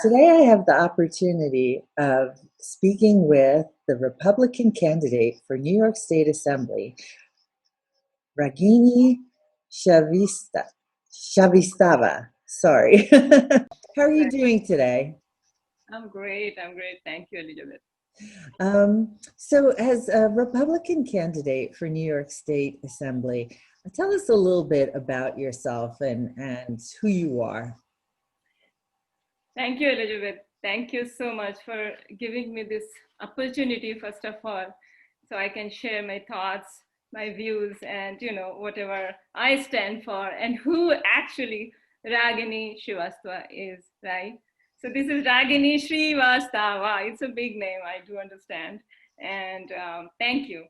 Today I have the opportunity of speaking with the Republican candidate for New York State Assembly, Ragini Shavistava. Sorry. How are you Right. doing today? I'm great. I'm great. Thank you, Elizabeth. So, as a Republican candidate for New York State Assembly, tell us a little bit about yourself and who you are. Thank you, Elizabeth. Thank you so much for giving me this opportunity, first of all, so I can share my thoughts, my views, and whatever I stand for, and who actually Ragini Srivastava is, right? So this is Ragini Srivastava. It's a big name, I do understand, and thank you.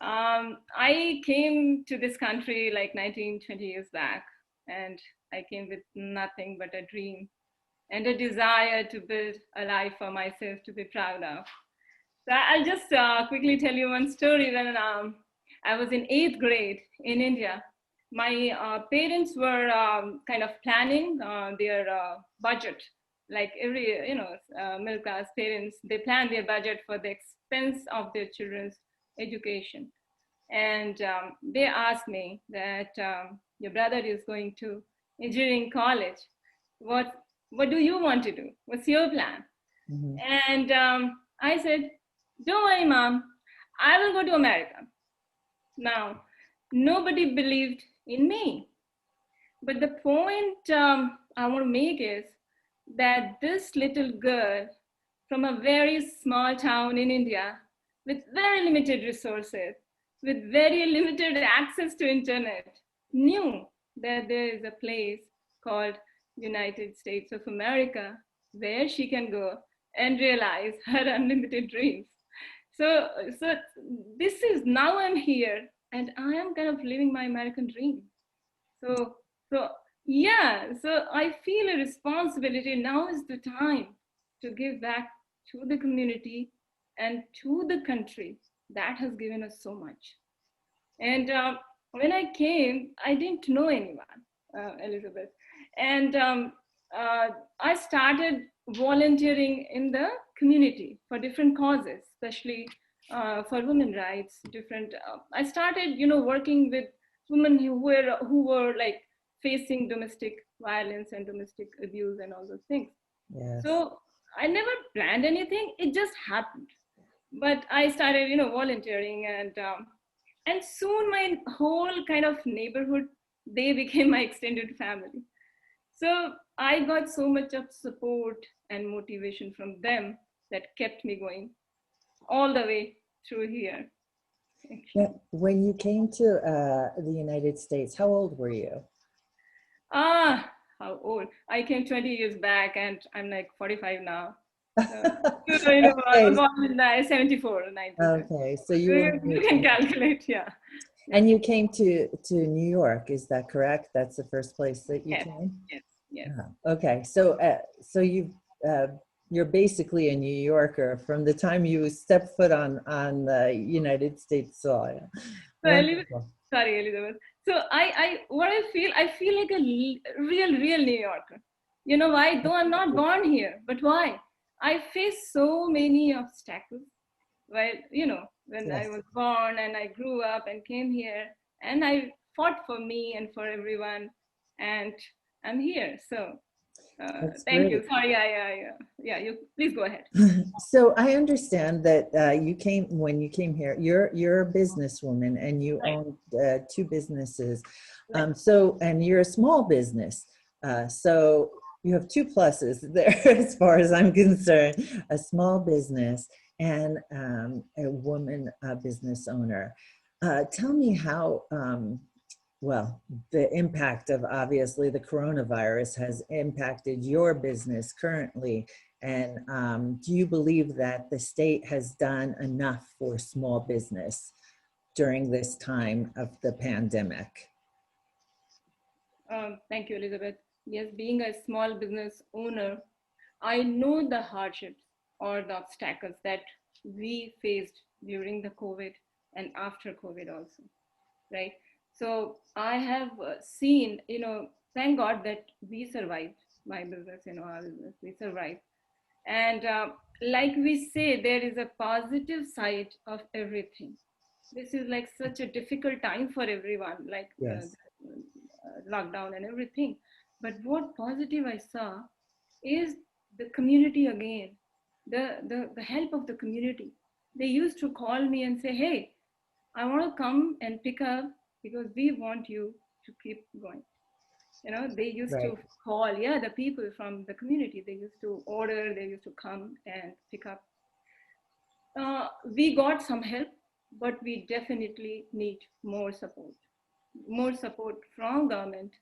I came to this country like 19, 20 years back, and I came with nothing but a dream and a desire to build a life for myself to be proud of. So I'll just quickly tell you one story. When I was in eighth grade in India, my parents were kind of planning their budget. Like every, middle class parents, they plan their budget for the expense of their children's education. And they asked me that your brother is going to engineering college. What what do you want to do? What's your plan? Mhm. And I said, don't worry, mom. I will go to America. Now, nobody believed in me. But the point I want to make is that this little girl from a very small town in India with very limited resources, with very limited access to internet, knew that there is a place called United States of America where she can go and realize her unlimited dreams. So this is now I'm here and I am kind of living my American dream. So, so yeah, so I feel a responsibility. Now is the time to give back to the community and to the country that has given us so much. And when I came, I didn't know anyone, Elizabeth. And I started volunteering in the community for different causes, especially for women rights. Different. I started, working with women who were like facing domestic violence and domestic abuse and all those things. Yes. So I never planned anything; it just happened. But I started, volunteering, and soon my whole kind of neighborhood, they became my extended family. So I got so much of support and motivation from them that kept me going all the way through here, actually. Now, when you came to the United States, how old were you? Ah, how old? I came 20 years back and I'm like 45 now. So, I was Okay, born in 74, 97. okay. So you were You in your can 20s. calculate, yeah. Yeah. And you came to New York, is that correct? That's the first place that you Yes, came? yes, yes. Ah, okay. So uh, you're basically a New Yorker from the time you step foot on the United States soil. So Elizabeth, Wonderful. sorry, Elizabeth. So what I feel like a real New Yorker. You know why? Though I'm not born here, but why? I faced so many obstacles. Well, when I Yes, was born and I grew up and came here, and I fought for me and for everyone, and I'm here. So that's thank you. great. Sorry, yeah. You please go ahead. So I understand that you came when you came here. You're a businesswoman and you Right, own two businesses. right. So and you're a small business. So you have two pluses there, as far as I'm concerned: a small business and a woman business owner. Tell me how. Well, the impact of obviously the coronavirus has impacted your business currently. And do you believe that the state has done enough for small business during this time of the pandemic? Thank you, Elizabeth. Yes, being a small business owner, I know the hardships or the obstacles that we faced during the COVID and after COVID also, right? So I have seen, thank God that we survived. my business, our business, we survive. And like we say, there is a positive side of everything. This is like such a difficult time for everyone, like Yes. lockdown and everything. But what positive I saw is the community again, the help of the community. They used to call me and say, hey, I want to come and pick up because we want you to keep going. They used Right. to call, yeah, the people from the community, they used to order, they used to come and pick up. We got some help, but we definitely need more support from government,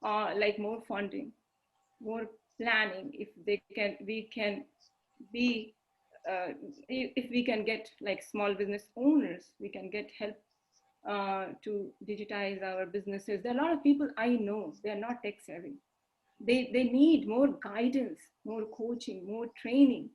like more funding, more planning. If they can, we can be, if we can get like small business owners, we can get help to digitize our businesses. There are a lot of people I know, they are not tech savvy. They need more guidance, more coaching, more training.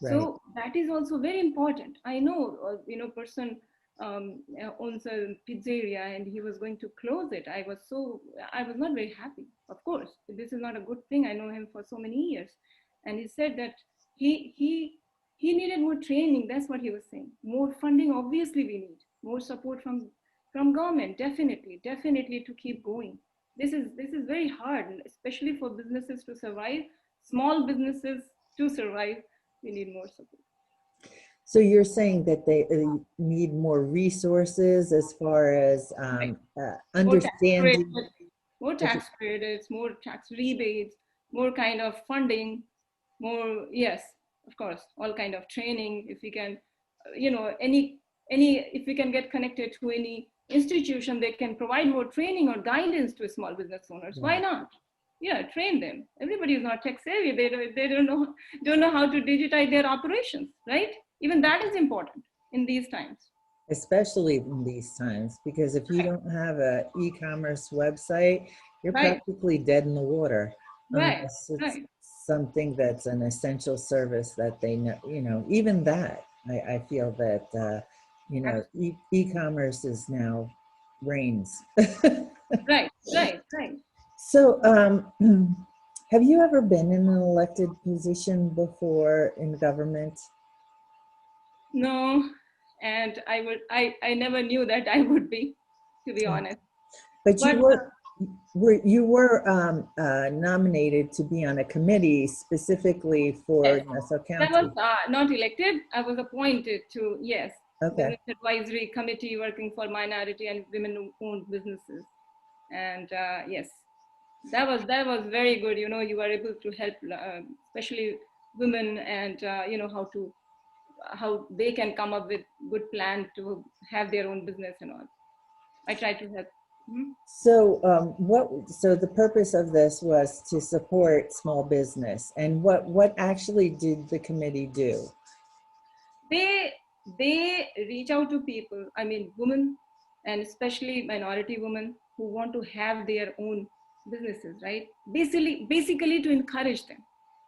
Right. So that is also very important. I know, person owns a pizzeria and he was going to close it. I was not very happy. Of course, this is not a good thing. I know him for so many years, and he said that he he he needed more training. That's what he was saying. More funding, obviously, we need more support from government. Definitely to keep going. This is very hard, especially for businesses to survive. Small businesses to survive, we need more support. So you're saying that they need more resources as far as Right. More tax credits, understanding. more tax rebates, more kind of funding, more, yes, of course, all kind of training. If we can, if we can get connected to any institution that can provide more training or guidance to small business owners, why Right. not? Yeah, train them. Everybody is not tech savvy. They don't know how to digitize their operations, right? Even that is important in these times. Especially in these times, because if you Right, don't have a e-commerce website, you're right, practically dead in the water right, unless it's right. something that's an essential service that they know, even that, I feel that, e-commerce is now reigns. Right, right, right. So, have you ever been in an elected position before in government? No, and I never knew that I would be, to be honest. But But you were nominated to be on a committee specifically for yes, Nassau I was County. not elected. I was appointed to, yes, Okay. Business Advisory Committee working for minority and women-owned businesses. And yes, that was very good. You were able to help, especially women, and how they can come up with good plan to have their own business and all. I try to help. Mhm. So, so the purpose of this was to support small business, and what actually did the committee do? They reach out to people, I mean women, and especially minority women who want to have their own businesses, right? Basically to encourage them,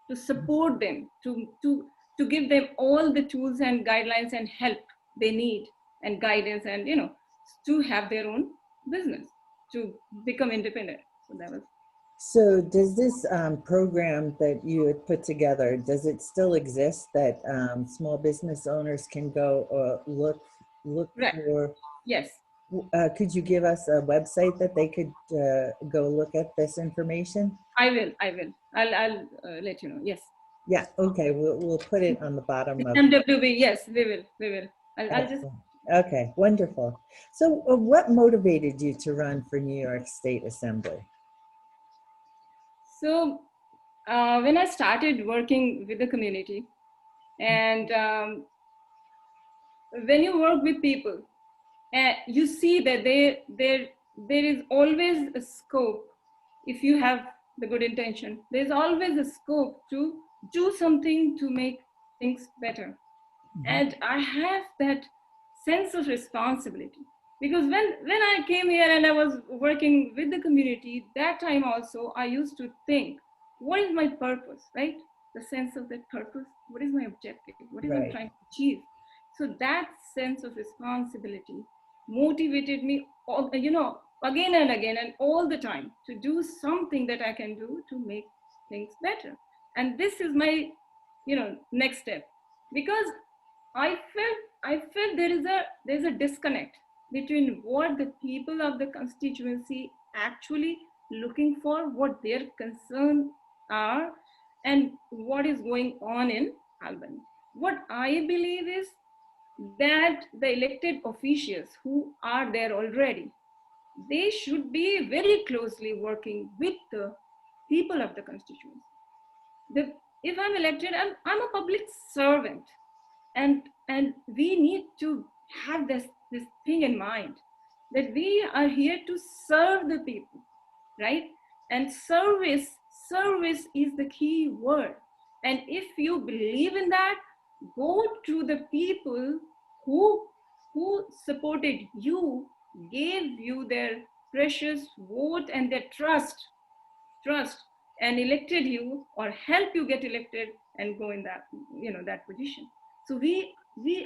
to support them, to give them all the tools and guidelines and help they need, and guidance, and to have their own business, to become independent. So that was. So, does this program that you had put together, does it still exist that small business owners can go look Right. for? Yes, Could you give us a website that they could go look at this information? I'll let you know. Yes. Yeah, okay, we'll put it on the bottom of. MWB, yes, we will. I'll just. Excellent. Okay, wonderful. So, what motivated you to run for New York State Assembly? So when I started working with the community, and when you work with people, you see that there is always a scope. If you have the good intention, there's always a scope to do something to make things better. Mhm. And I have that sense of responsibility, because when I came here and I was working with the community, that time also I used to think, what is my purpose, right? The sense of that purpose, what is my objective, what is I'm Right. trying to achieve. So that sense of responsibility motivated me again and again and all the time to do something that I can do to make things better. And this is my, next step, because I felt there's a disconnect between what the people of the constituency actually looking for, what their concerns are, and what is going on in Albany. What I believe is that the elected officials who are there already, they should be very closely working with the people of the constituency. If I'm elected, I'm a public servant, and we need to have this thing in mind, that we are here to serve the people, right? And service is the key word. And if you believe in that, go to the people who supported you, gave you their precious vote and their trust, and elected you or help you get elected and go in that position. So we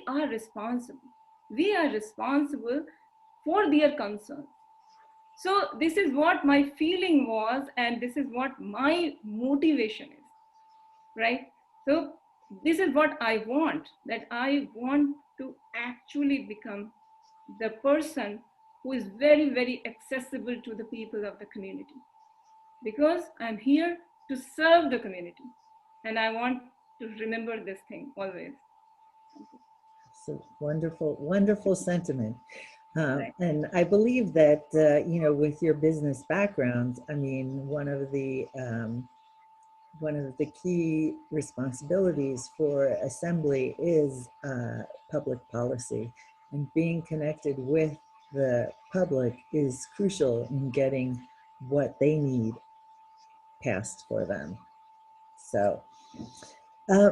are responsible for their concerns. So this is what my feeling was, and this is what my motivation is, right? So this is what I want, that I want to actually become the person who is very, very accessible to the people of the community, because I'm here to serve the community, and I want to remember this thing always. So wonderful, wonderful sentiment. Right. And I believe that, with your business background, I mean, one of the key responsibilities for assembly is public policy, and being connected with the public is crucial in getting what they need passed for them. So, uh,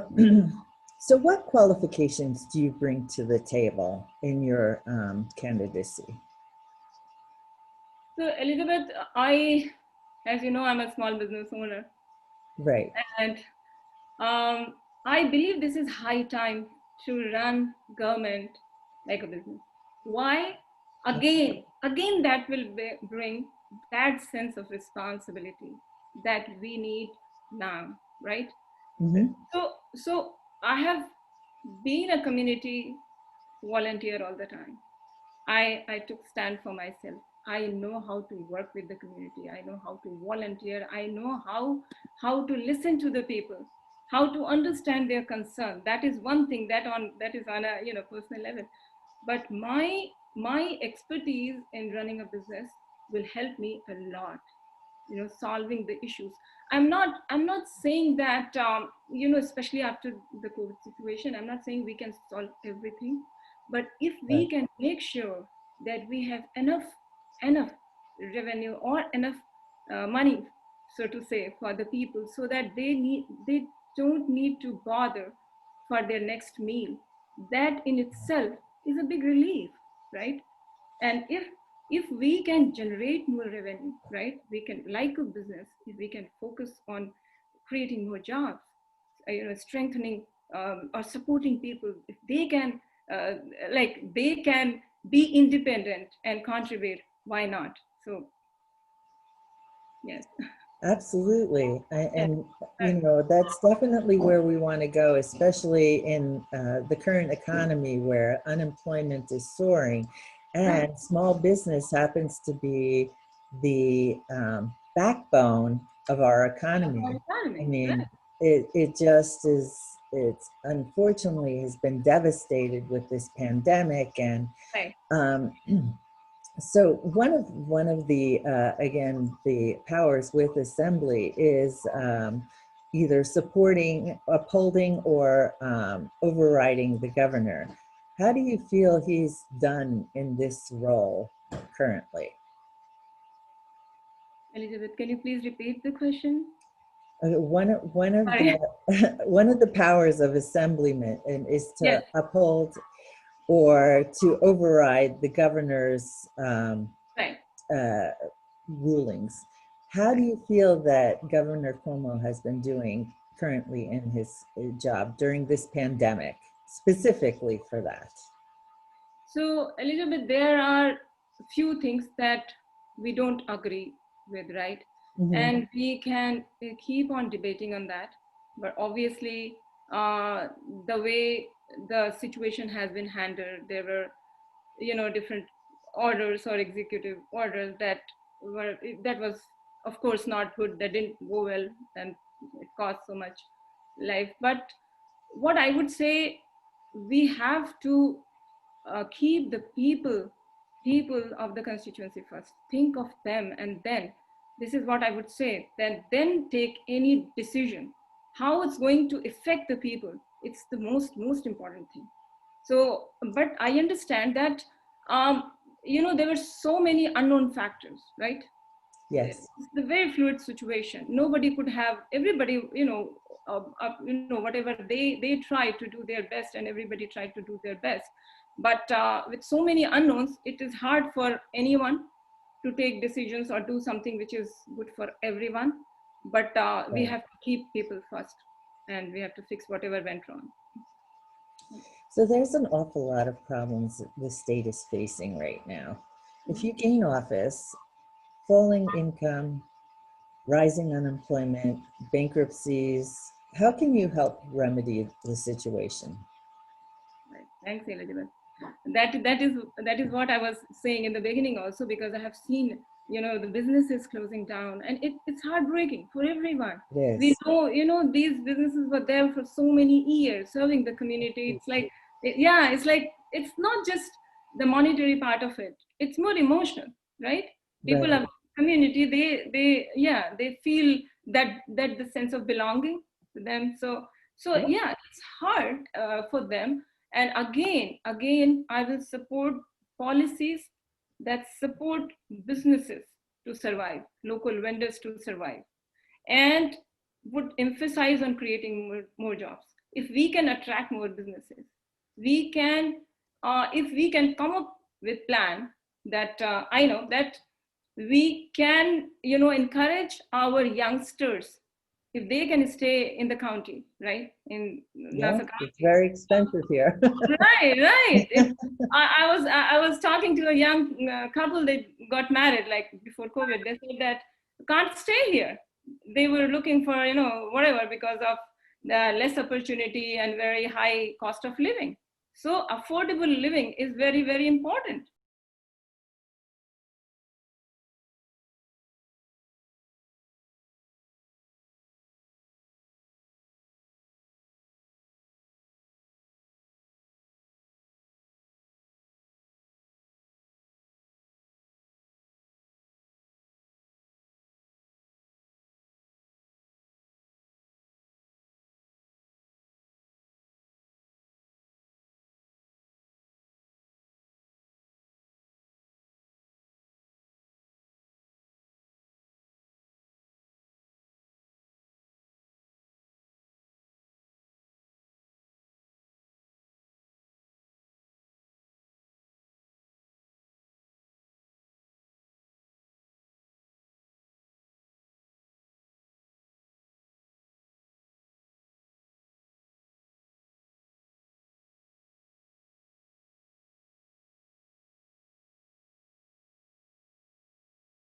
so what qualifications do you bring to the table in your candidacy? So Elizabeth, as you know, I'm a small business owner, Right. and I believe this is high time to run government like a business. Why? Again, that will bring that sense of responsibility that we need now, right? Mm-hmm. So I have been a community volunteer all the time. I took stand for myself. I know how to work with the community. I know how to volunteer. I know how to listen to the people, how to understand their concern. That is one thing that is on a personal level. But my expertise in running a business will help me a lot, solving the issues. I'm not saying that especially after the COVID situation, I'm not saying we can solve everything, but if we Right. can make sure that we have enough revenue or enough money, so to say, for the people, so that they don't need to bother for their next meal, that in itself is a big relief, right? And if we can generate more revenue, right, we can, like a business, if we can focus on creating more jobs, strengthening or supporting people, if they can uh, they can be independent and contribute, why not? So yes. Absolutely. Yes. And, that's definitely where we want to go, especially in the current economy where unemployment is soaring Right. and small business happens to be the backbone of our economy. I Economy, mean, right. it just is, it's unfortunately has been devastated with this pandemic. And Right. um, so one of the again the powers with assembly is either supporting, upholding, or overriding the governor. How do you feel he's done in this role currently? Elizabeth, can you please repeat the question? One of Sorry. the one of the powers of assemblyman is Yes. to uphold or to override the governor's Right. uh, rulings. How do Right. you feel that Governor Cuomo has been doing currently in his job during this pandemic, specifically for that? So, Elizabeth, there are few things that we don't agree with, right? and we can keep on debating on that. But obviously, the way the situation has been handled, there were, different orders or executive orders that was, of course, not good. That didn't go well, and it cost so much life. But what I would say, we have to keep the people of the constituency first. Think of them, and then this is what I would say. Then take any decision. How it's going to affect the people. It's the most important thing. So, but I understand that there were so many unknown factors, right? Yes. It's a very fluid situation. Nobody could have everybody, whatever they tried to do their best, and everybody tried to do their best. But with so many unknowns, it is hard for anyone to take decisions or do something which is good for everyone. But we Right. have to keep people first, and we have to fix whatever went wrong. So there's an awful lot of problems that the state is facing right now. If you gain office, falling income, rising unemployment, bankruptcies, how can you help remedy the situation? Right. Thanks, Elizabeth. That is what I was saying in the beginning also, because I have seen, the businesses closing down, and it's heartbreaking for everyone. It We is. know, these businesses were there for so many years serving the community. It's like, yeah, it's like, it's not just the monetary part of it. It's more emotional, right? People Right. of community, they feel that the sense of belonging to them. So Yep. yeah, it's hard for them. And again, I will support policies that support businesses to survive, local vendors to survive, and would emphasize on creating more jobs. If we can attract more businesses, we can, if we can come up with plan that I know that we can, encourage our youngsters, if they can stay in the county, right, in Yeah, Nasa it's County. very expensive here. Right. I was talking to a young couple. They got married like before COVID. They said that can't stay here. They were looking for, whatever, because of the less opportunity and very high cost of living. So affordable living is very, very important.